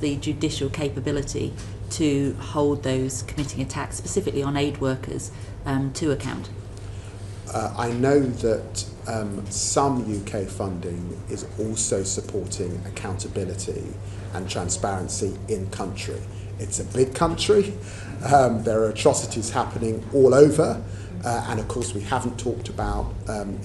the judicial capability to hold those committing attacks, specifically on aid workers, to account? I know that some UK funding is also supporting accountability and transparency in country. It's a big country. There are atrocities happening all over. And of course, we haven't talked about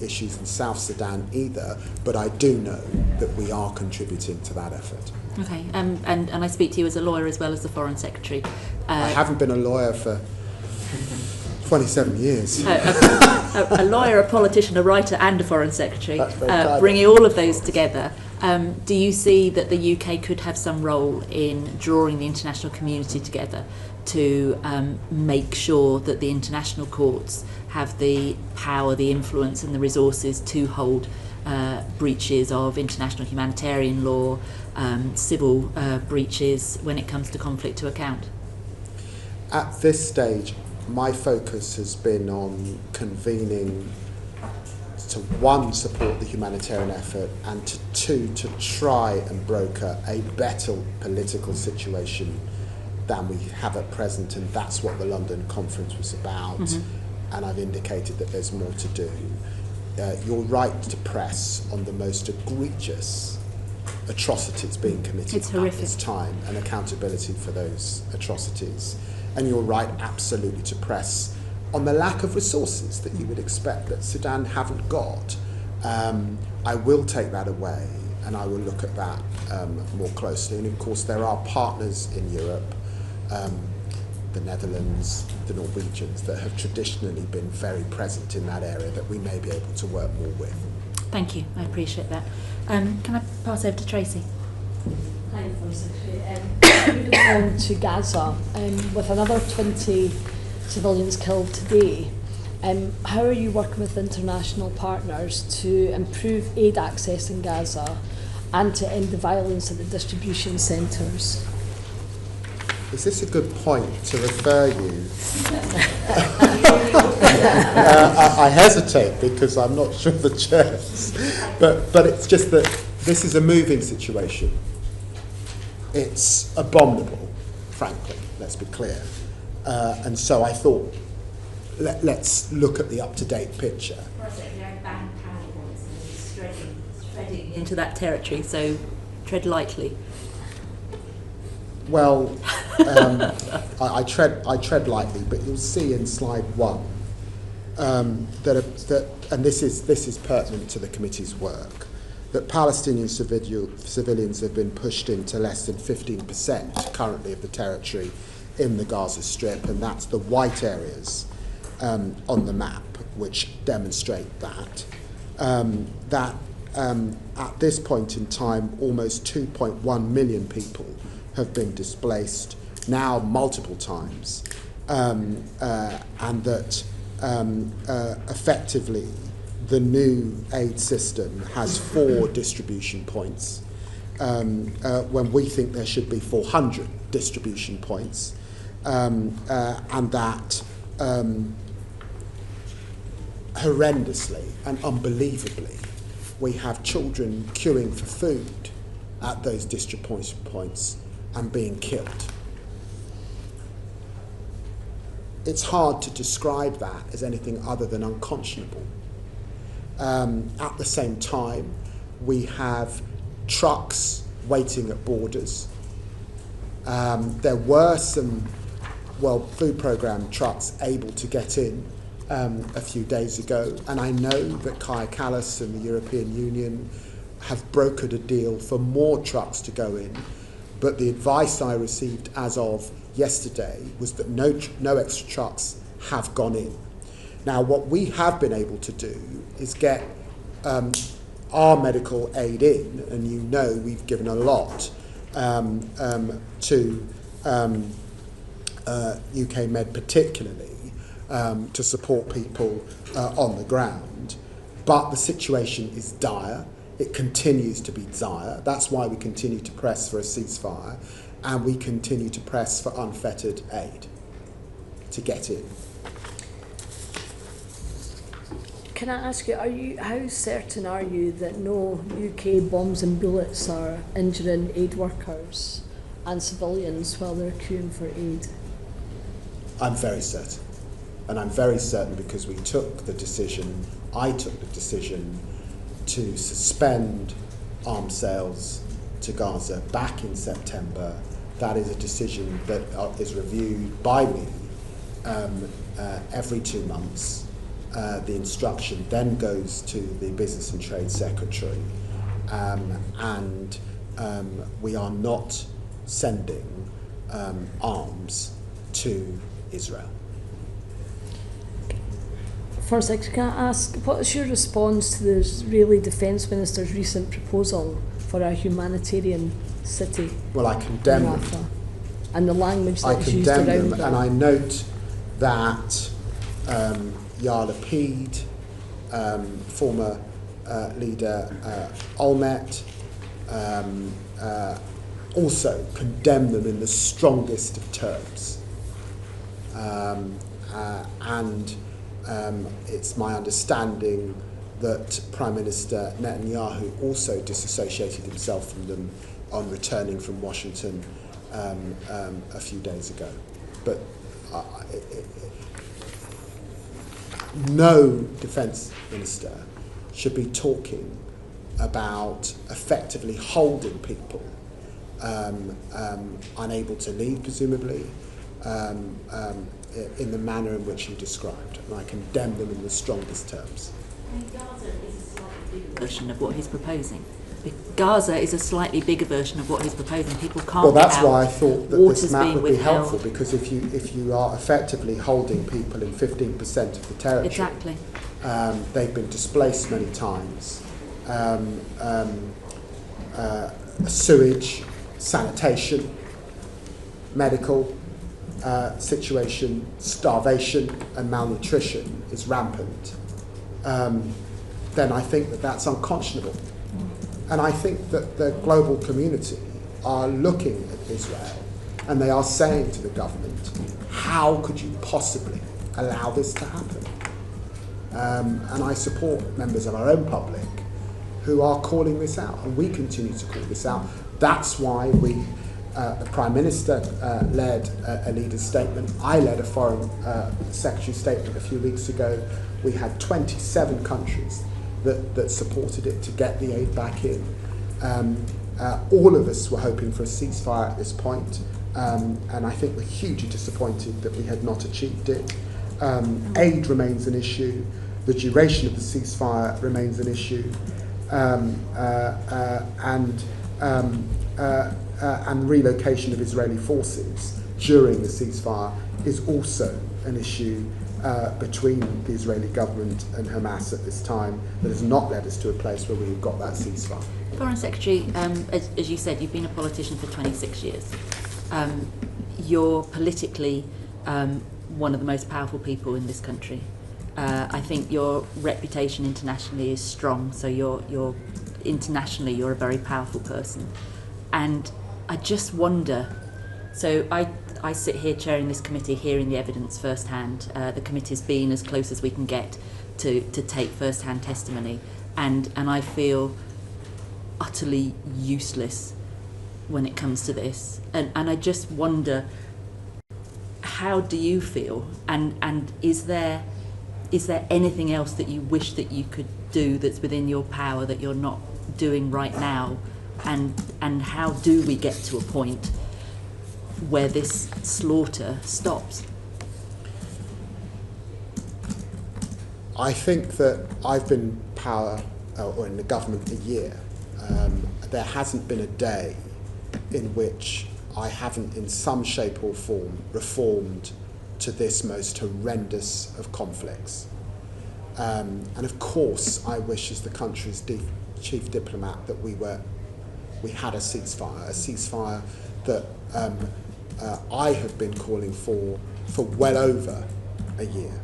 issues in South Sudan either, but I do know that we are contributing to that effort. Okay, and I speak to you as a lawyer as well as the Foreign Secretary. I haven't been a lawyer for 27 years. A lawyer, a politician, a writer and a Foreign Secretary, bringing all of those together. Do you see that the UK could have some role in drawing the international community together to make sure that the international courts have the power, the influence and the resources to hold breaches of international humanitarian law, civil breaches when it comes to conflict to account? At this stage, my focus has been on convening to, one, support the humanitarian effort, and to two, to try and broker a better political situation than we have at present, and that's what the London conference was about. And I've indicated that there's more to do. You're right to press on the most egregious atrocities being committed at this time and accountability for those atrocities. And you're right absolutely to press on the lack of resources that you would expect that Sudan haven't got. I will take that away and I will look at that more closely. And of course there are partners in Europe, the Netherlands, the Norwegians, that have traditionally been very present in that area that we may be able to work more with. Thank you, I appreciate that. Can I pass over to Tracy? Hi, Foreign Secretary. Moving on to Gaza, with another 20 civilians killed today, how are you working with international partners to improve aid access in Gaza and to end the violence at the distribution centres? Is this a good point to refer you? I hesitate because I'm not sure the chairs, but it's just that this is a moving situation. It's abominable, frankly, let's be clear. And so I thought, let's look at the up-to-date picture. Treading into that territory, so tread lightly. Well, I tread lightly, but you'll see in slide 1 that and this is pertinent to the committee's work, that Palestinian civilians have been pushed into less than 15% currently of the territory in the Gaza Strip, and that's the white areas on the map which demonstrate that. At this point in time, almost 2.1 million people have been displaced, now multiple times, and that effectively the new aid system has 4 distribution points, when we think there should be 400 distribution points, and that horrendously and unbelievably we have children queuing for food at those distribution points and being killed. It's hard to describe that as anything other than unconscionable. At the same time, we have trucks waiting at borders. There were some food programme trucks able to get in a few days ago, and I know that Kaja Kallas and the European Union have brokered a deal for more trucks to go in, but the advice I received as of yesterday was that no extra trucks have gone in. Now, what we have been able to do is get our medical aid in, and you know we've given a lot to UK Med particularly, to support people on the ground. But the situation is dire. It continues to be dire. That's why we continue to press for a ceasefire, and we continue to press for unfettered aid to get in. Can I ask you, how certain are you that no UK bombs and bullets are injuring aid workers and civilians while they're queuing for aid? I'm very certain. And I'm very certain because I took the decision to suspend arms sales to Gaza back in September. That is a decision that is reviewed by me every 2 months. The instruction then goes to the Business and Trade Secretary, and we are not sending arms to Israel. Foreign Secretary, can I ask, what's your response to the Israeli Defence Minister's recent proposal for a humanitarian city? Well, I condemn them. And the language that is used around them. And I note that Yair Lapid, former leader Olmert, also condemned them in the strongest of terms. It's my understanding that Prime Minister Netanyahu also disassociated himself from them on returning from Washington a few days ago. But no defence minister should be talking about effectively holding people unable to leave, presumably, in the manner in which he described. And I condemn them in the strongest terms. Gaza is a slightly bigger version of what he's proposing. Gaza is a slightly bigger version of what he's proposing. People can't. Well, that's why I thought that this map would be helpful, because if you are effectively holding people in 15% of the territory, exactly, they've been displaced many times. Sewage, sanitation, medical situation, starvation and malnutrition is rampant, then I think that that's unconscionable. And I think that the global community are looking at Israel and they are saying to the government, how could you possibly allow this to happen? And I support members of our own public who are calling this out, and we continue to call this out. That's why the Prime Minister led a leader's statement. I led a Foreign Secretary statement a few weeks ago. We had 27 countries that supported it to get the aid back in. All of us were hoping for a ceasefire at this point, and I think we're hugely disappointed that we had not achieved it. Aid remains an issue. The duration of the ceasefire remains an issue. And relocation of Israeli forces during the ceasefire is also an issue between the Israeli government and Hamas at this time that has not led us to a place where we've got that ceasefire. Foreign Secretary, as you said, you've been a politician for 26 years. You're politically one of the most powerful people in this country. I think your reputation internationally is strong, so you're internationally you're a very powerful person. And I just wonder, so I sit here chairing this committee, hearing the evidence firsthand. The committee's been as close as we can get to take firsthand testimony, and I feel utterly useless when it comes to this. And I just wonder, how do you feel? And is there anything else that you wish that you could do that's within your power that you're not doing right now? And how do we get to a point where this slaughter stops? I think that I've been in power or in the government a year. There hasn't been a day in which I haven't in some shape or form reformed to this most horrendous of conflicts. And of course I wish, as the country's chief diplomat, that we had a ceasefire that I have been calling for well over a year.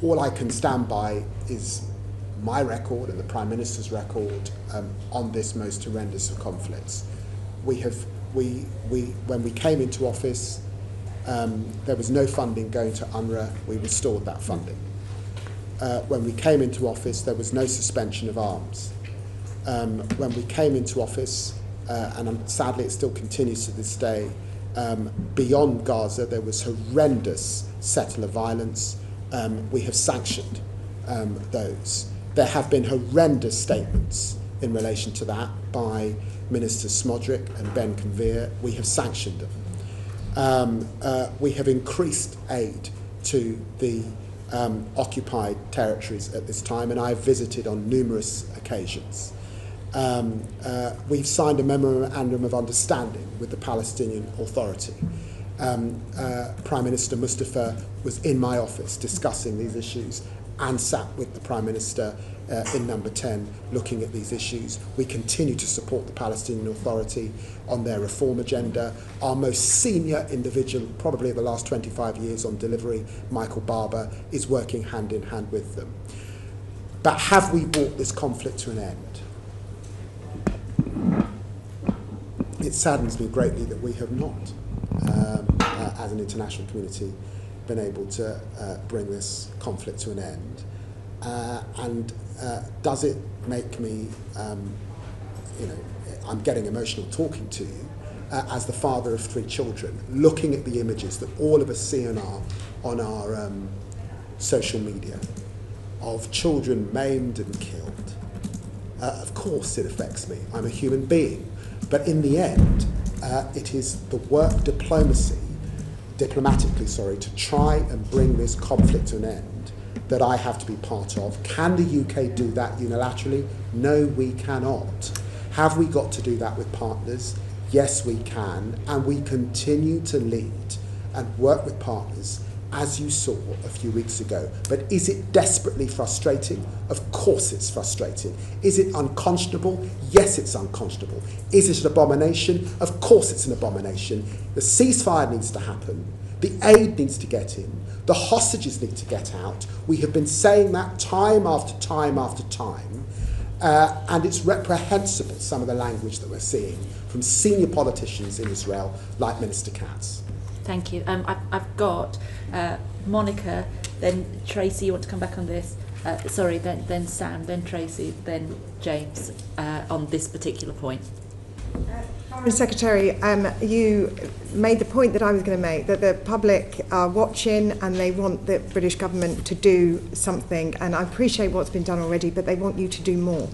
All I can stand by is my record and the Prime Minister's record on this most horrendous of conflicts. When we came into office, there was no funding going to UNRWA. We restored that funding. When we came into office, there was no suspension of arms. When we came into office, sadly it still continues to this day, beyond Gaza there was horrendous settler violence. We have sanctioned those. There have been horrendous statements in relation to that by Ministers Smodrick and Ben Conveer. We have sanctioned them. We have increased aid to the occupied territories at this time, and I have visited on numerous occasions. We've signed a memorandum of understanding with the Palestinian Authority. Prime Minister Mustafa was in my office discussing these issues and sat with the Prime Minister in number 10 looking at these issues. We continue to support the Palestinian Authority on their reform agenda. Our most senior individual, probably in the last 25 years on delivery, Michael Barber, is working hand in hand with them. But have we brought this conflict to an end? It saddens me greatly that we have not, as an international community, been able to bring this conflict to an end. And does it make me, I'm getting emotional talking to you, as the father of 3 children, looking at the images that all of us see on our social media of children maimed and killed. Of course it affects me. I'm a human being. But in the end, it is the work diplomatically, to try and bring this conflict to an end that I have to be part of. Can the UK do that unilaterally? No, we cannot. Have we got to do that with partners? Yes, we can. And we continue to lead and work with partners, as you saw a few weeks ago. But is it desperately frustrating? Of course it's frustrating. Is it unconscionable? Yes, it's unconscionable. Is it an abomination? Of course it's an abomination. The ceasefire needs to happen. The aid needs to get in. The hostages need to get out. We have been saying that time after time after time. And it's reprehensible, some of the language that we're seeing from senior politicians in Israel, like Minister Katz. Thank you. I've got Monica, then Tracy, you want to come back on this? Then Sam, then Tracy, then James on this particular point. Foreign Secretary, you made the point that I was going to make, that the public are watching and they want the British government to do something, and I appreciate what's been done already, but they want you to do more.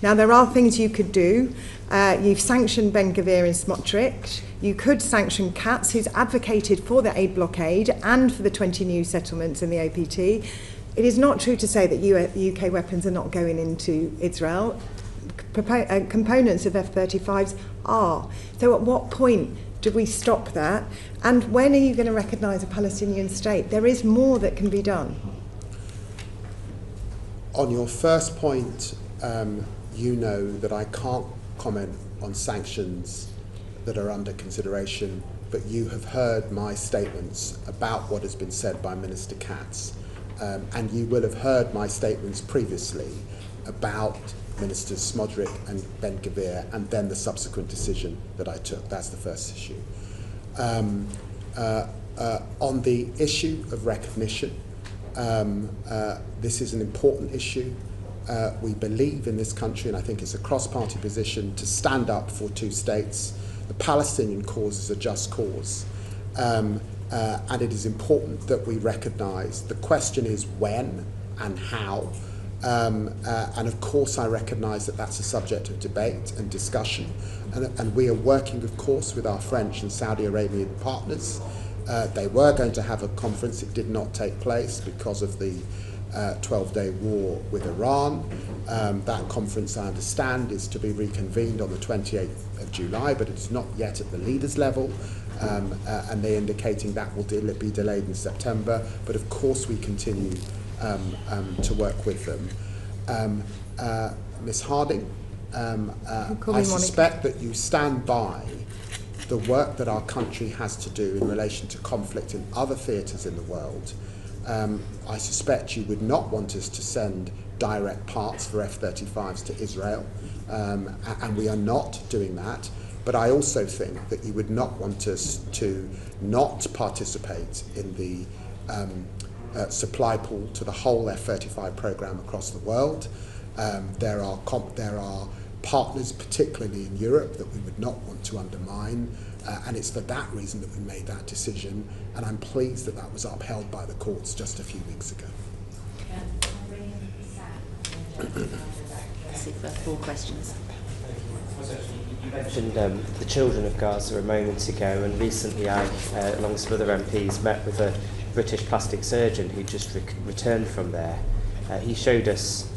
Now, there are things you could do. You've sanctioned Ben Gvir and Smotrich. You could sanction Katz, who's advocated for the aid blockade and for the 20 new settlements in the APT. It is not true to say that UK weapons are not going into Israel. Components of F-35s are. So at what point do we stop that? And when are you going to recognise a Palestinian state? There is more that can be done. On your first point, you know that I can't comment on sanctions that are under consideration, but you have heard my statements about what has been said by Minister Katz, and you will have heard my statements previously about Ministers Smodrick and Ben Gvir, and then the subsequent decision that I took. That's the first issue. On the issue of recognition, this is an important issue. We believe in this country, and I think it's a cross-party position, to stand up for 2 states. The Palestinian cause is a just cause, and it is important that we recognise. The question is when and how, and of course I recognise that that's a subject of debate and discussion, and we are working, of course, with our French and Saudi Arabian partners. They were going to have a conference. It did not take place because of the 12-day war with Iran. That conference, I understand, is to be reconvened on the 28th of July, but it's not yet at the leaders' level, and they're indicating that will be delayed in September. But of course we continue to work with them. Ms. Harding, I suspect that you stand by the work that our country has to do in relation to conflict in other theatres in the world. I suspect you would not want us to send direct parts for F-35s to Israel, and we are not doing that. But I also think that you would not want us to not participate in the supply pool to the whole F-35 programme across the world. There are partners, particularly in Europe, that we would not want to undermine. And it's for that reason that we made that decision. And I'm pleased that that was upheld by the courts just a few weeks ago. Four questions. You mentioned the children of Gaza a moment ago, and recently I, along with some other MPs, met with a British plastic surgeon who just returned from there. He showed us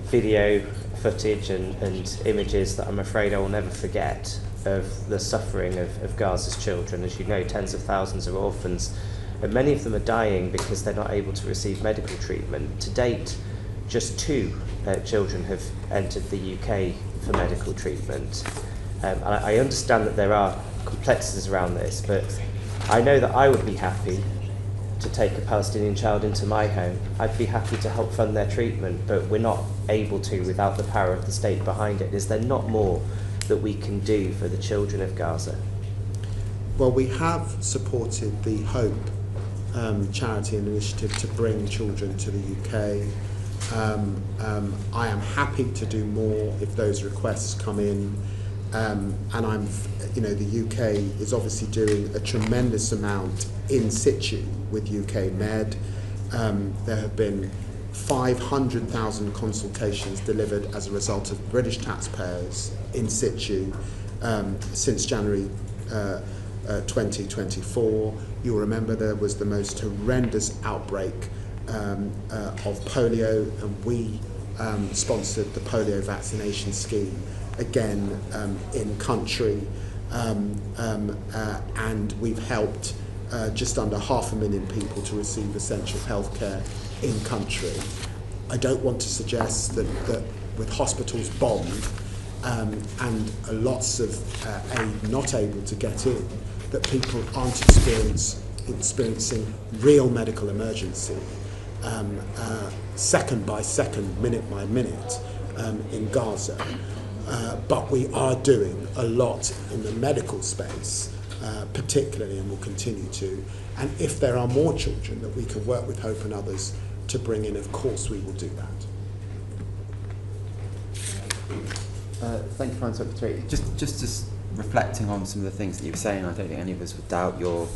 video footage and images that I'm afraid I will never forget of the suffering of Gaza's children. As you know, tens of thousands are orphans, and many of them are dying because they're not able to receive medical treatment. To date, just 2 children have entered the UK for medical treatment. I understand that there are complexities around this, but I know that I would be happy to take a Palestinian child into my home. I'd be happy to help fund their treatment, but we're not able to without the power of the state behind it. Is there not more that we can do for the children of Gaza? Well, we have supported the Hope charity and initiative to bring children to the UK. I am happy to do more if those requests come in, and the UK is obviously doing a tremendous amount in situ with UK Med. There have been 500,000 consultations delivered as a result of British taxpayers in situ since January 2024. You'll remember there was the most horrendous outbreak of polio, and we sponsored the polio vaccination scheme again in country, and we've helped just under 500,000 people to receive essential healthcare in country. I don't want to suggest that with hospitals bombed and lots of aid not able to get in, that people aren't experiencing real medical emergency second by second, minute by minute in Gaza. But we are doing a lot in the medical space, particularly, and will continue to. And if there are more children that we can work with Hope and others to bring in, of course we will do that. Thank you, Foreign Secretary. Just reflecting on some of the things that you were saying, I don't think any of us would doubt your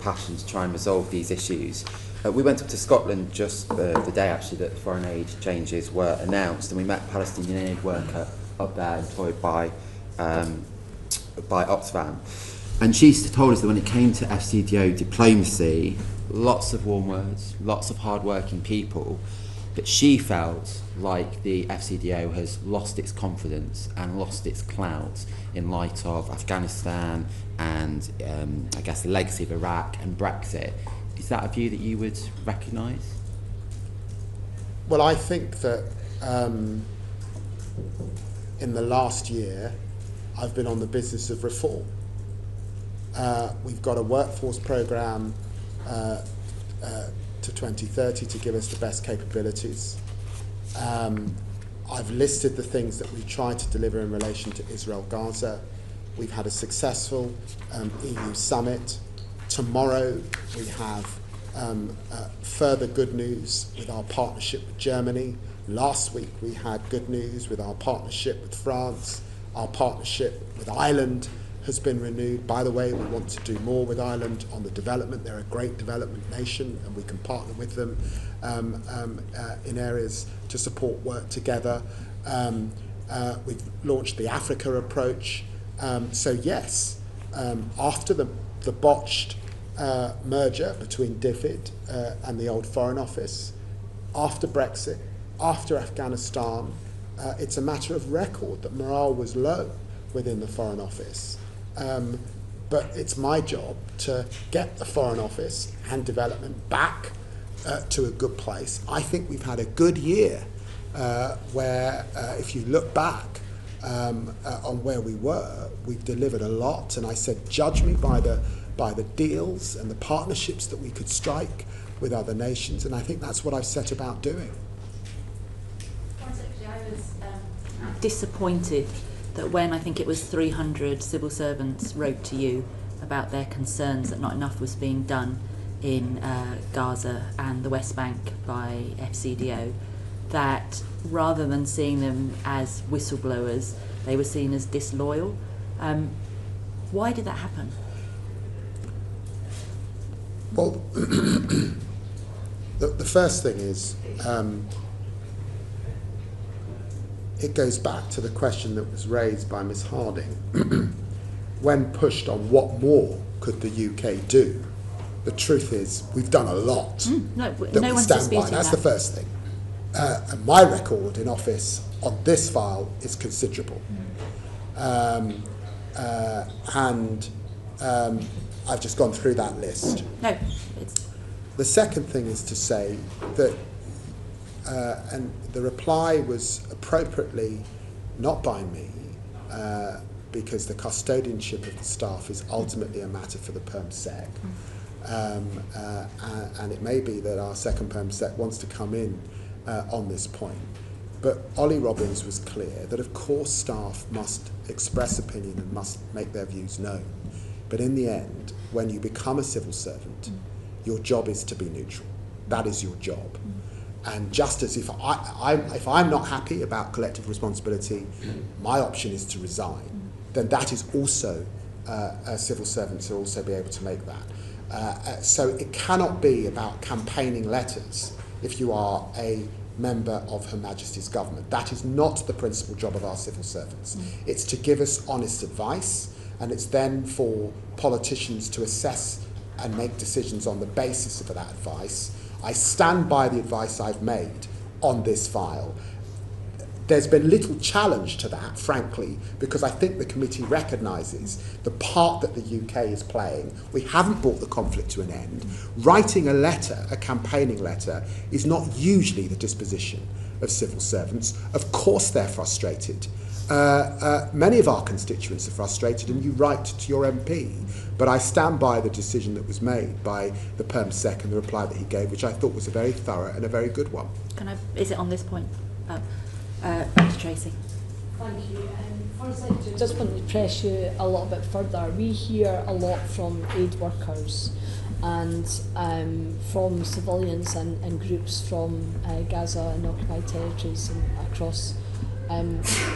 passion to try and resolve these issues. We went up to Scotland just the day actually that foreign aid changes were announced, and we met a Palestinian aid worker up there employed by Oxfam. And she told us that when it came to FCDO diplomacy, lots of warm words, lots of hard-working people, but she felt like the FCDO has lost its confidence and lost its clout in light of Afghanistan and I guess the legacy of Iraq and Brexit. Is that a view that you would recognise? Well, I think that in the last year I've been on the business of reform. We've got a workforce programme to 2030 to give us the best capabilities. I've listed the things that we tried to deliver in relation to Israel-Gaza. We've had a successful EU summit. Tomorrow we have further good news with our partnership with Germany. Last week we had good news with our partnership with France. Our partnership with Ireland has been renewed. By the way, we want to do more with Ireland on the development. They're a great development nation and we can partner with them in areas to support work together. We've launched the Africa approach. So yes, after the botched merger between DFID and the old Foreign Office, after Brexit, after Afghanistan, it's a matter of record that morale was low within the Foreign Office. But it's my job to get the Foreign Office and development back to a good place. I think we've had a good year where if you look back on where we were, we've delivered a lot. And I said, judge me by the deals and the partnerships that we could strike with other nations. And I think that's what I've set about doing. I was disappointed that when I think it was 300 civil servants wrote to you about their concerns that not enough was being done in Gaza and the West Bank by FCDO, that rather than seeing them as whistleblowers, they were seen as disloyal. Why did that happen? Well, the first thing is, it goes back to the question that was raised by Ms Harding. When pushed on what more could the UK do, the truth is we've done a lot No that we one's stand by. disputing That's that. the first thing. And my record in office on this file is considerable. I've just gone through that list. No, it's... The second thing is to say that, and the reply was appropriately not by me, because the custodianship of the staff is ultimately a matter for the Perm Sec. And it may be that our second Perm Sec wants to come in on this point. But Ollie Robbins was clear that of course staff must express opinion and must make their views known. But in the end, when you become a civil servant, your job is to be neutral. That is your job. And just as if I'm not happy about collective responsibility, my option is to resign, then that is also civil servants will also be able to make that. So it cannot be about campaigning letters if you are a member of Her Majesty's government. That is not the principal job of our civil servants. It's to give us honest advice, and it's then for politicians to assess and make decisions on the basis of that advice. I stand by the advice I've made on this file. There's been little challenge to that, frankly, because I think the committee recognises the part that the UK is playing. We haven't brought the conflict to an end. Writing a letter, a campaigning letter, is not usually the disposition of civil servants. Of course they're frustrated. Many of our constituents are frustrated, and you write to your MP. But I stand by the decision that was made by the Perm Sec and the reply that he gave, which I thought was a very thorough and a very good one. Is it on this point? Back to Tracy. Thank you. Foreign Secretary, just want to press you a little bit further. We hear a lot from aid workers and from civilians and groups from Gaza and occupied territories and across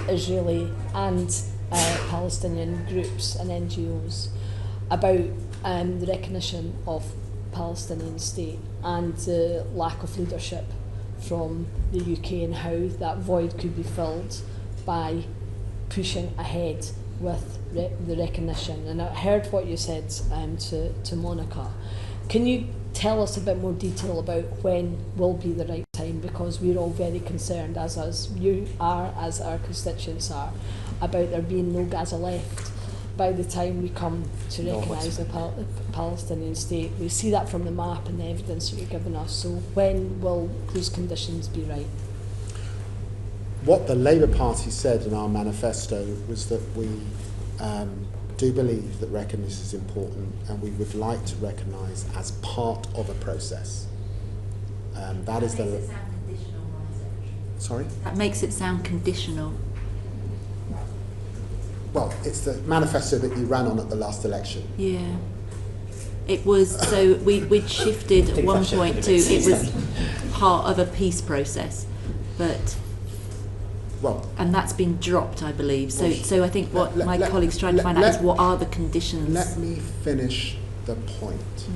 Israeli and Palestinian groups and NGOs about the recognition of Palestinian state and the lack of leadership from the UK and how that void could be filled by pushing ahead with the recognition. And I heard what you said to Monica. Can you tell us a bit more detail about when will be the right time, because we're all very concerned, as you are, as our constituents are, about there being no Gaza left by the time we come to recognise the Palestinian state. We see that from the map and the evidence that you're giving us. So when will those conditions be right? What the Labour Party said in our manifesto was that we do believe that recognition is important, and we would like to recognise as part of a process. That is the... Makes it sound conditional, Sorry? That makes it sound conditional. Well, it's the manifesto that you ran on at the last election. Yeah. It was, so we'd shifted at one point to, it was part of a peace process, but... Well, and that's been dropped, I believe. So I think what my colleagues trying to find out is what are the conditions. Let me finish the point.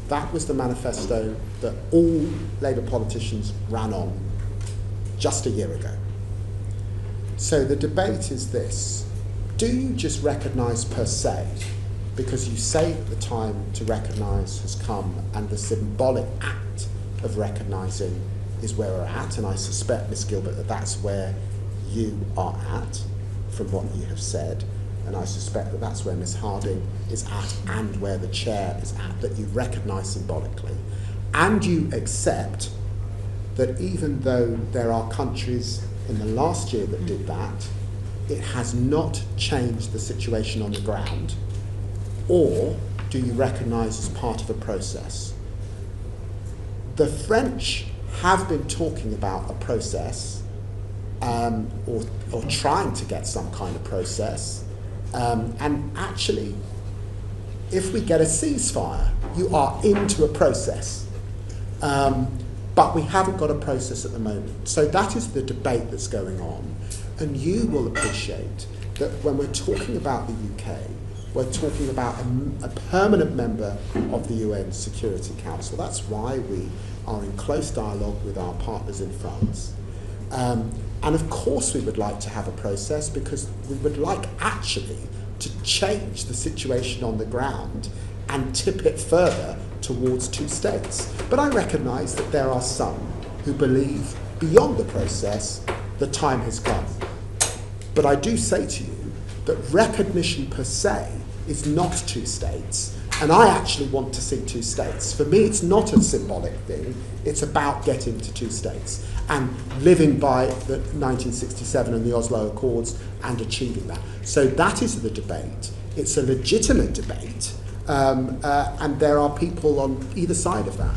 That was the manifesto that all Labour politicians ran on just a year ago. So the debate is this: do you just recognise per se, because you say that the time to recognise has come and the symbolic act of recognising is where we're at, and I suspect, Ms Gilbert, that that's where you are at from what you have said, and I suspect that that's where Ms Harding is at and where the chair is at, that you recognise symbolically, and you accept that even though there are countries in the last year that did that, it has not changed the situation on the ground, or do you recognise as part of a process? The French have been talking about a process, or trying to get some kind of process, and actually, if we get a ceasefire, you are into a process. But we haven't got a process at the moment. So that is the debate that's going on. And you will appreciate that when we're talking about the UK, we're talking about a permanent member of the UN Security Council. That's why we are in close dialogue with our partners in France. And of course we would like to have a process, because we would like actually to change the situation on the ground and tip it further towards two states. But I recognise that there are some who believe beyond the process the time has come. But I do say to you that recognition per se is not two states, and I actually want to see two states. For me, it's not a symbolic thing, it's about getting to two states and living by the 1967 and the Oslo Accords and achieving that. So that is the debate. It's a legitimate debate, and there are people on either side of that.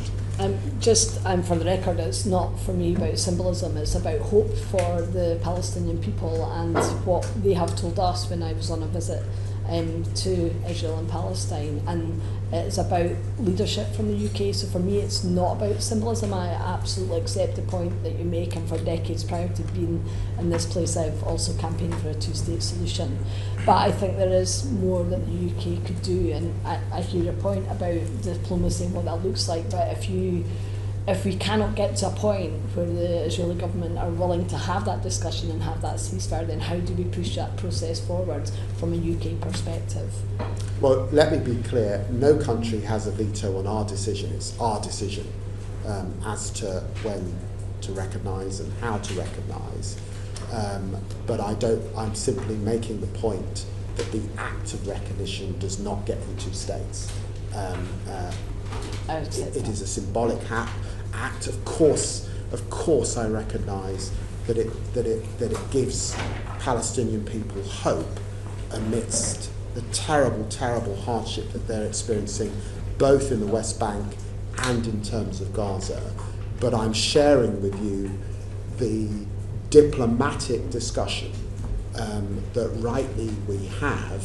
Just for the record, it's not for me about symbolism, it's about hope for the Palestinian people and what they have told us when I was on a visit to Israel and Palestine, and it's about leadership from the UK. So for me, it's not about symbolism. I absolutely accept the point that you make, and for decades prior to being in this place, I've also campaigned for a two-state solution. But I think there is more that the UK could do, and I hear your point about diplomacy and what that looks like, but if we cannot get to a point where the Israeli government are willing to have that discussion and have that ceasefire, then how do we push that process forward from a UK perspective? Well, let me be clear, no country has a veto on our decision. It's our decision as to when to recognise and how to recognise. But I'm simply making the point that the act of recognition does not get the two states. It is a symbolic act. Of course, I recognise that it gives Palestinian people hope amidst the terrible, terrible hardship that they're experiencing, both in the West Bank and in terms of Gaza. But I'm sharing with you the diplomatic discussion that rightly we have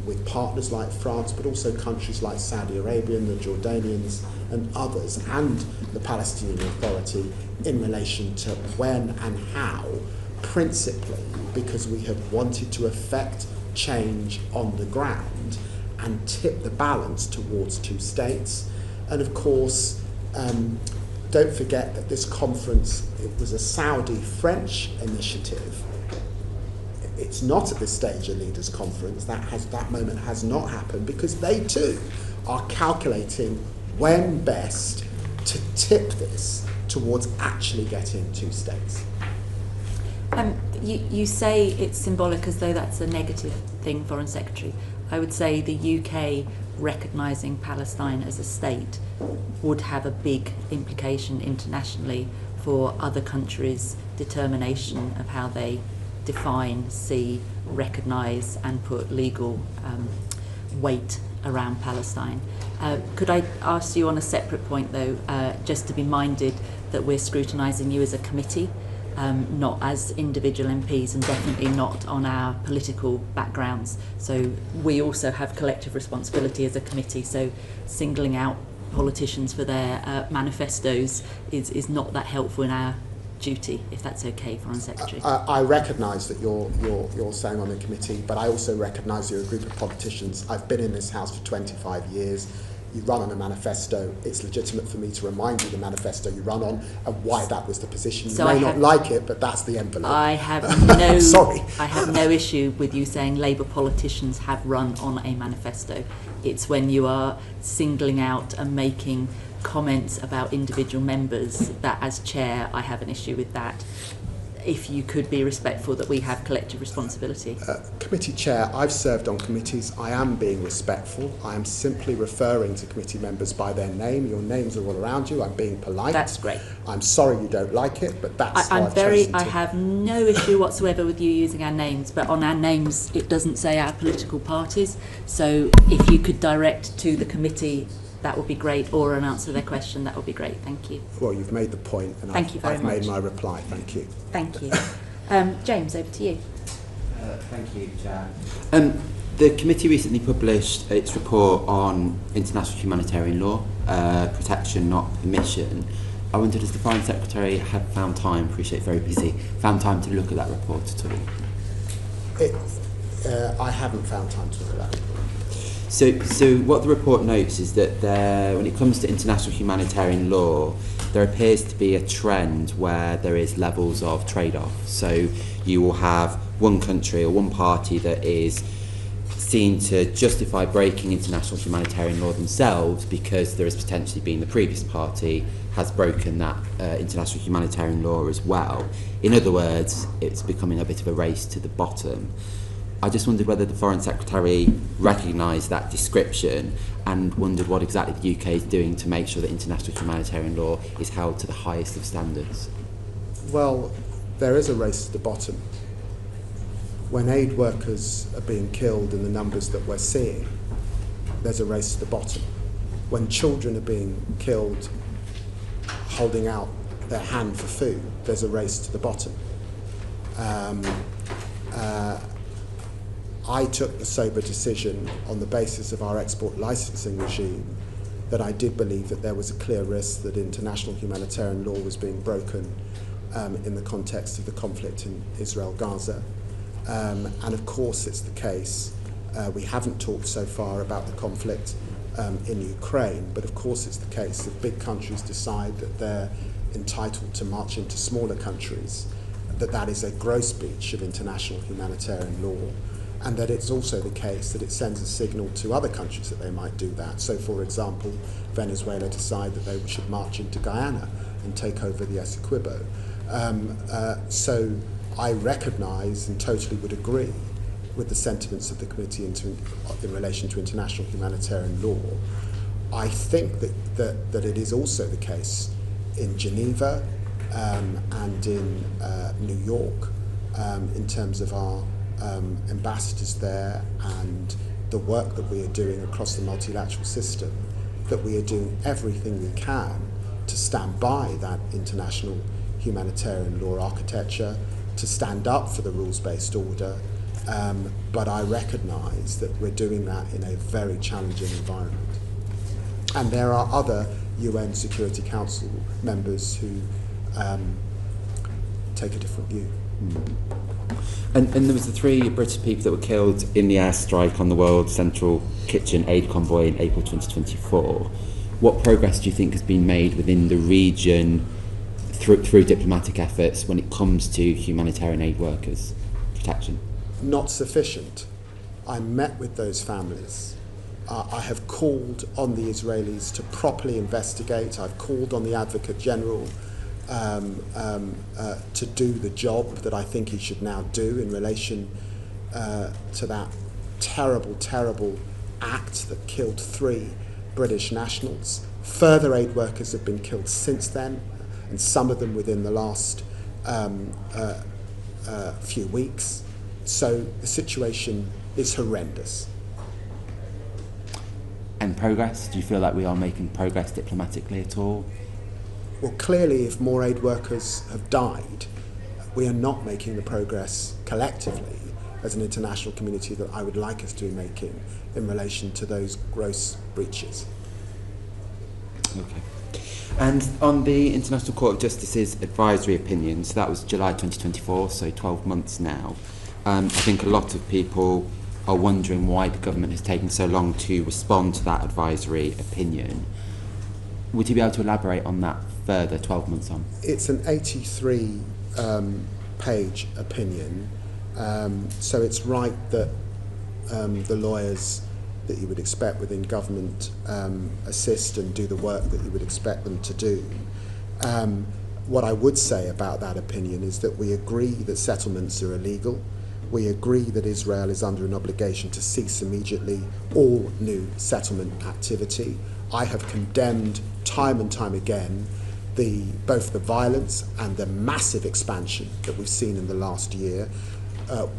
with partners like France, but also countries like Saudi Arabia and the Jordanians and others, and the Palestinian Authority, in relation to when and how, principally because we have wanted to effect change on the ground and tip the balance towards two states. And of course, don't forget that this conference, it was a Saudi-French initiative. It's not at this stage a leaders' conference. That moment has not happened, because they too are calculating when best to tip this towards actually getting two states. You say it's symbolic as though that's a negative thing, Foreign Secretary. I would say the UK recognising Palestine as a state would have a big implication internationally for other countries' determination of how they define, see, recognise and put legal weight around Palestine. Could I ask you on a separate point though, just to be minded that we're scrutinising you as a committee, not as individual MPs, and definitely not on our political backgrounds. So we also have collective responsibility as a committee, so singling out politicians for their manifestos is not that helpful in our duty, if that's okay, Foreign Secretary. I recognise that you're saying on the committee, but I also recognise you're a group of politicians. I've been in this House for 25 years. You run on a manifesto. It's legitimate for me to remind you the manifesto you run on and why that was the position. You may not like it, but that's the envelope. I have no sorry. I have no issue with you saying Labour politicians have run on a manifesto. It's when you are singling out and making comments about individual members that, as chair, I have an issue with that. If you could be respectful that we have collective responsibility. Committee chair, I've served on committees. I am being respectful. I am simply referring to committee members by their name. Your names are all around you. I'm being polite. That's great. I'm sorry you don't like it, but that's I have no issue whatsoever with you using our names, but on our names it doesn't say our political parties. So if you could direct to the committee, that would be great, or an answer to their question, that would be great. Thank you. Well, you've made the point, and I've made my reply. Thank you. Thank you. James, over to you. Thank you, Chair. The committee recently published its report on international humanitarian law, protection, not permission. I wondered, does the Foreign Secretary have found time, appreciate very busy, found time to look at that report at all? I haven't found time to look at that report. So what the report notes is that when it comes to international humanitarian law, there appears to be a trend where there is levels of trade-off. So you will have one country or one party that is seen to justify breaking international humanitarian law themselves because there has potentially been the previous party has broken that international humanitarian law as well. In other words, it's becoming a bit of a race to the bottom. I just wondered whether the Foreign Secretary recognised that description and wondered what exactly the UK is doing to make sure that international humanitarian law is held to the highest of standards. Well, there is a race to the bottom. When aid workers are being killed in the numbers that we're seeing, there's a race to the bottom. When children are being killed holding out their hand for food, there's a race to the bottom. I took the sober decision on the basis of our export licensing regime that I did believe that there was a clear risk that international humanitarian law was being broken in the context of the conflict in Israel-Gaza. And of course it's the case, we haven't talked so far about the conflict in Ukraine, but of course it's the case that big countries decide that they're entitled to march into smaller countries, that is a gross breach of international humanitarian law, and that it's also the case that it sends a signal to other countries that they might do that. So, for example, Venezuela decide that they should march into Guyana and take over the Essequibo. So I recognise and totally would agree with the sentiments of the committee in relation to international humanitarian law. I think that it is also the case in Geneva and in New York in terms of our ambassadors there and the work that we are doing across the multilateral system, that we are doing everything we can to stand by that international humanitarian law architecture, to stand up for the rules-based order, but I recognise that we're doing that in a very challenging environment. And there are other UN Security Council members who take a different view. And there was the 3 British people that were killed in the airstrike on the World Central Kitchen aid convoy in April 2024. What progress do you think has been made within the region through diplomatic efforts when it comes to humanitarian aid workers' protection? Not sufficient. I met with those families. I have called on the Israelis to properly investigate. I've called on the Advocate General to do the job that I think he should now do in relation to that terrible, terrible act that killed 3 British nationals. Further aid workers have been killed since then, and some of them within the last few weeks. So the situation is horrendous. And progress? Do you feel like we are making progress diplomatically at all? Well, clearly, if more aid workers have died, we are not making the progress collectively as an international community that I would like us to be making in relation to those gross breaches. Okay. And on the International Court of Justice's advisory opinion, so that was July 2024, so 12 months now, I think a lot of people are wondering why the government has taken so long to respond to that advisory opinion. Would you be able to elaborate on that further 12 months on? It's an 83 page opinion, so it's right that the lawyers that you would expect within government assist and do the work that you would expect them to do. What I would say about that opinion is that we agree that settlements are illegal. We agree that Israel is under an obligation to cease immediately all new settlement activity. I have condemned time and time again both the violence and the massive expansion that we've seen in the last year.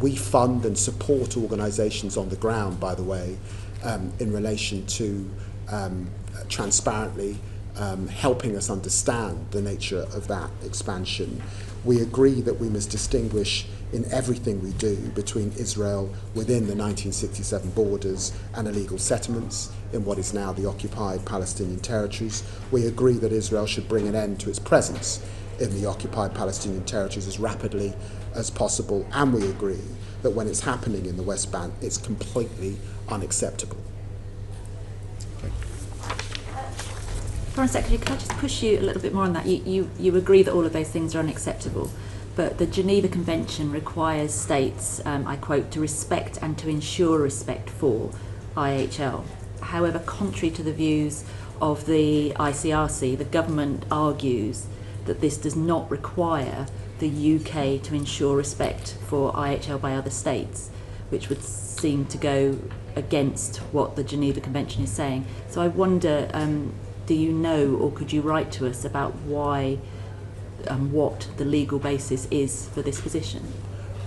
We fund and support organisations on the ground, by the way, in relation to transparently helping us understand the nature of that expansion. We agree that we must distinguish in everything we do between Israel within the 1967 borders and illegal settlements in what is now the occupied Palestinian territories. We agree that Israel should bring an end to its presence in the occupied Palestinian territories as rapidly as possible, and we agree that when it's happening in the West Bank, it's completely unacceptable. Foreign Secretary, can I just push you a little bit more on that? You agree that all of those things are unacceptable, but the Geneva Convention requires states, I quote, to respect and to ensure respect for IHL. However, contrary to the views of the ICRC, the government argues that this does not require the UK to ensure respect for IHL by other states, which would seem to go against what the Geneva Convention is saying. So I wonder, do you know, or could you write to us about why what the legal basis is for this position?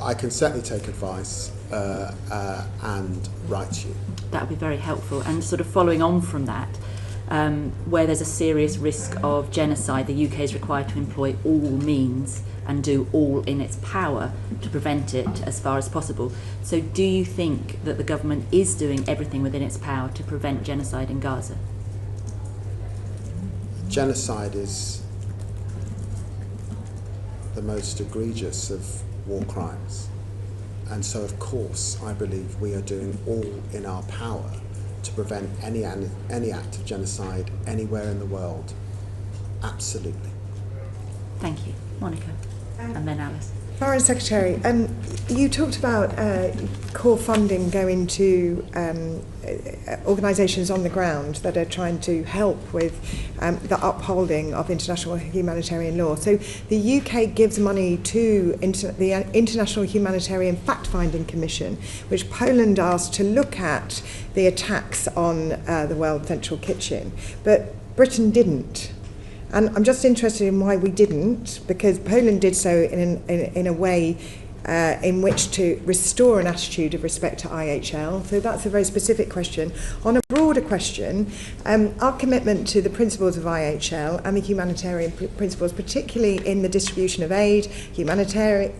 I can certainly take advice and write to you. That would be very helpful. And sort of following on from that, where there's a serious risk of genocide, the UK is required to employ all means and do all in its power to prevent it as far as possible. So do you think that the government is doing everything within its power to prevent genocide in Gaza? Genocide is the most egregious of war crimes. And so, of course, I believe we are doing all in our power to prevent any act of genocide anywhere in the world. Absolutely. Thank you. Monica, and then Alice. Foreign Secretary, you talked about core funding going to organisations on the ground that are trying to help with the upholding of international humanitarian law. So the UK gives money to the International Humanitarian Fact-Finding Commission, which Poland asked to look at the attacks on the World Central Kitchen, but Britain didn't. And I'm just interested in why we didn't, because Poland did so in a way in which to restore an attitude of respect to IHL. So that's a very specific question. On a broader question, our commitment to the principles of IHL and the humanitarian principles, particularly in the distribution of aid, humanity,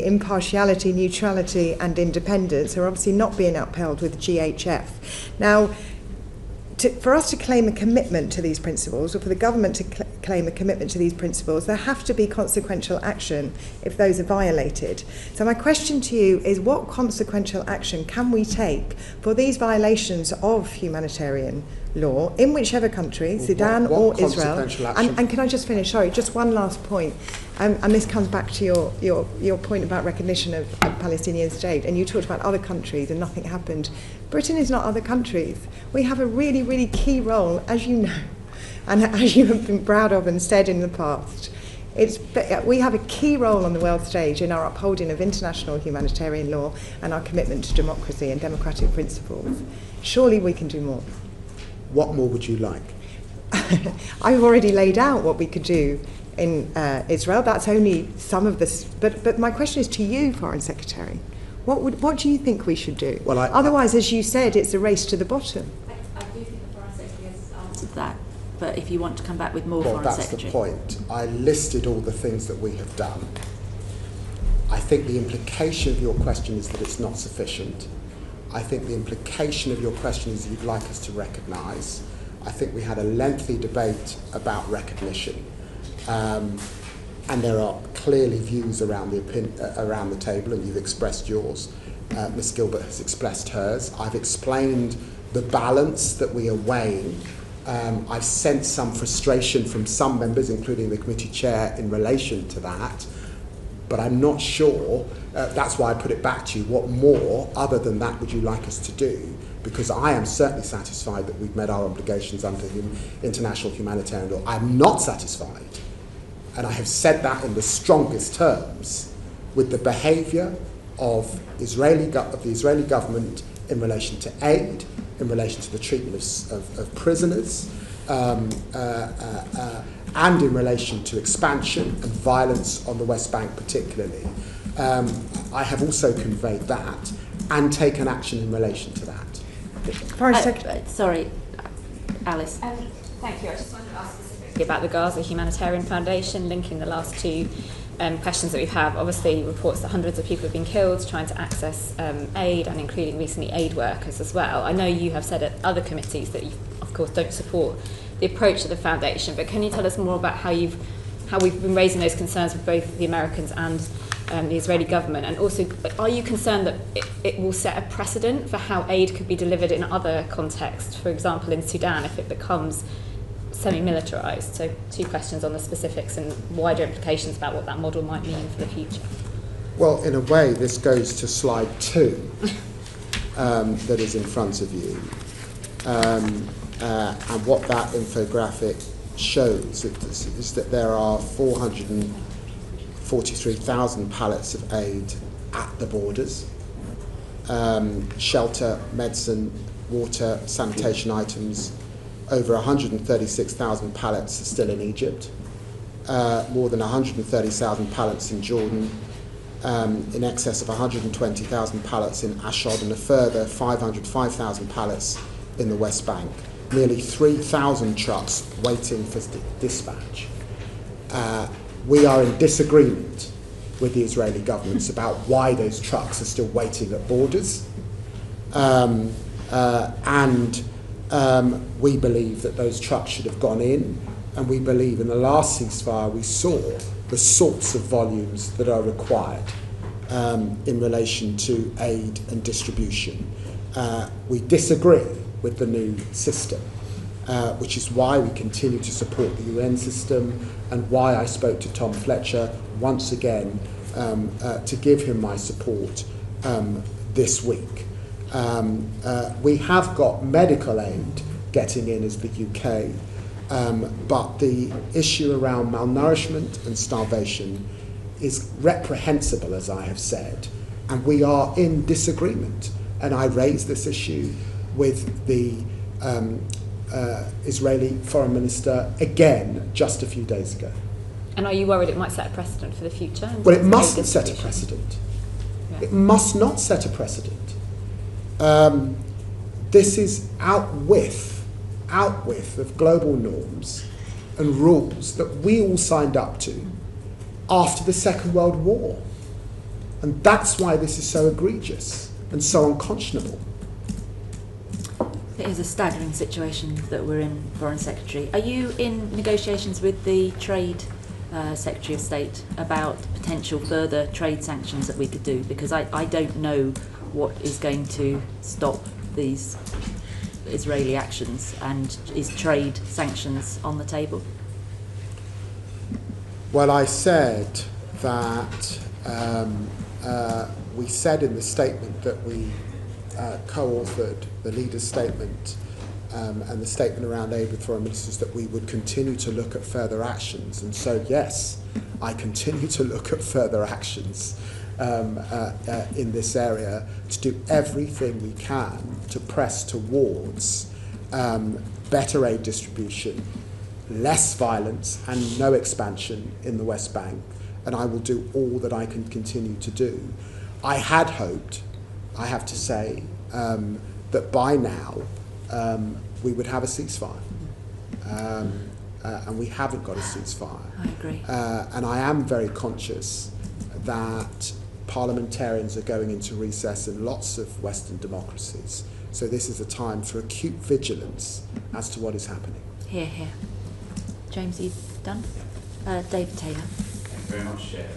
impartiality, neutrality and independence, are obviously not being upheld with GHF. Now, for us to claim a commitment to these principles, or for the government to claim a commitment to these principles, there have to be consequential action if those are violated. So my question to you is, what consequential action can we take for these violations of humanitarian law in whichever country, Sudan or Israel? And can I just finish? Sorry, just one last point. And this comes back to your point about recognition of a Palestinian state. And you talked about other countries and nothing happened. Britain is not other countries. We have a really, really key role, as you know, and as you have been proud of and said in the past. We have a key role on the world stage in our upholding of international humanitarian law and our commitment to democracy and democratic principles. Surely we can do more. What more would you like? I've already laid out what we could do in Israel. That's only some of this. But my question is to you, Foreign Secretary. What do you think we should do? Well, otherwise, as you said, it's a race to the bottom. I do think the Foreign Secretary has answered that. But if you want to come back with more, Foreign Secretary. Well, that's the point. I listed all the things that we have done. I think the implication of your question is that it's not sufficient. I think the implication of your question is you'd like us to recognise. I think we had a lengthy debate about recognition. And there are clearly views around the table, and you've expressed yours. Ms. Gilbert has expressed hers. I've explained the balance that we are weighing. I've sensed some frustration from some members, including the committee chair, in relation to that. But I'm not sure, that's why I put it back to you, what more, other than that, would you like us to do? Because I am certainly satisfied that we've met our obligations under international humanitarian law. I'm not satisfied, and I have said that in the strongest terms, with the behaviour of the Israeli government in relation to aid, in relation to the treatment of prisoners, and in relation to expansion and violence on the West Bank particularly. I have also conveyed that and taken action in relation to that. Sorry, Alice. Thank you. I just wanted to ask specifically specifically about the Gaza Humanitarian Foundation, linking the last two questions that we've had. Obviously, reports that hundreds of people have been killed trying to access aid, and including recently aid workers as well. I know you have said at other committees that you, of course, don't support the approach of the foundation, but can you tell us more about how we've been raising those concerns with both the Americans and the Israeli government? And also, are you concerned that it will set a precedent for how aid could be delivered in other contexts, for example in Sudan, if it becomes semi-militarised? So 2 questions on the specifics and wider implications about what that model might mean for the future. Well, in a way, this goes to slide 2 that is in front of you. And what that infographic shows is that there are 443,000 pallets of aid at the borders. Shelter, medicine, water, sanitation items. Over 136,000 pallets are still in Egypt. More than 130,000 pallets in Jordan. In excess of 120,000 pallets in Ashdod, and a further 505,000 pallets in the West Bank. Nearly 3,000 trucks waiting for dispatch. We are in disagreement with the Israeli governments about why those trucks are still waiting at borders. And we believe that those trucks should have gone in, and we believe in the last ceasefire we saw the sorts of volumes that are required in relation to aid and distribution. We disagree with the new system, which is why we continue to support the UN system, and why I spoke to Tom Fletcher once again to give him my support this week. We have got medical aid getting in as the UK, but the issue around malnourishment and starvation is reprehensible, as I have said, and we are in disagreement. And I raised this issue with the Israeli Foreign Minister again just a few days ago. And are you worried it might set a precedent for the future? Well, it mustn't set a precedent. Yeah. It must not set a precedent. This is out with of global norms and rules that we all signed up to after the Second World War. And that's why this is so egregious and so unconscionable. It is a staggering situation that we're in, Foreign Secretary. Are you in negotiations with the Trade Secretary of State about potential further trade sanctions that we could do? Because I don't know what is going to stop these Israeli actions, and is trade sanctions on the table? Well, I said that we said in the statement that we co-authored, the leader's statement and the statement around aid with foreign ministers, that we would continue to look at further actions. And so, yes, I continue to look at further actions in this area to do everything we can to press towards better aid distribution, less violence and no expansion in the West Bank, and I will do all that I can continue to do. I had hoped, I have to say, that by now we would have a ceasefire. And we haven't got a ceasefire. I agree. And I am very conscious that parliamentarians are going into recess in lots of Western democracies. So this is a time for acute vigilance as to what is happening. Hear, hear. James, you done? David Taylor. Thank you very much, Chair.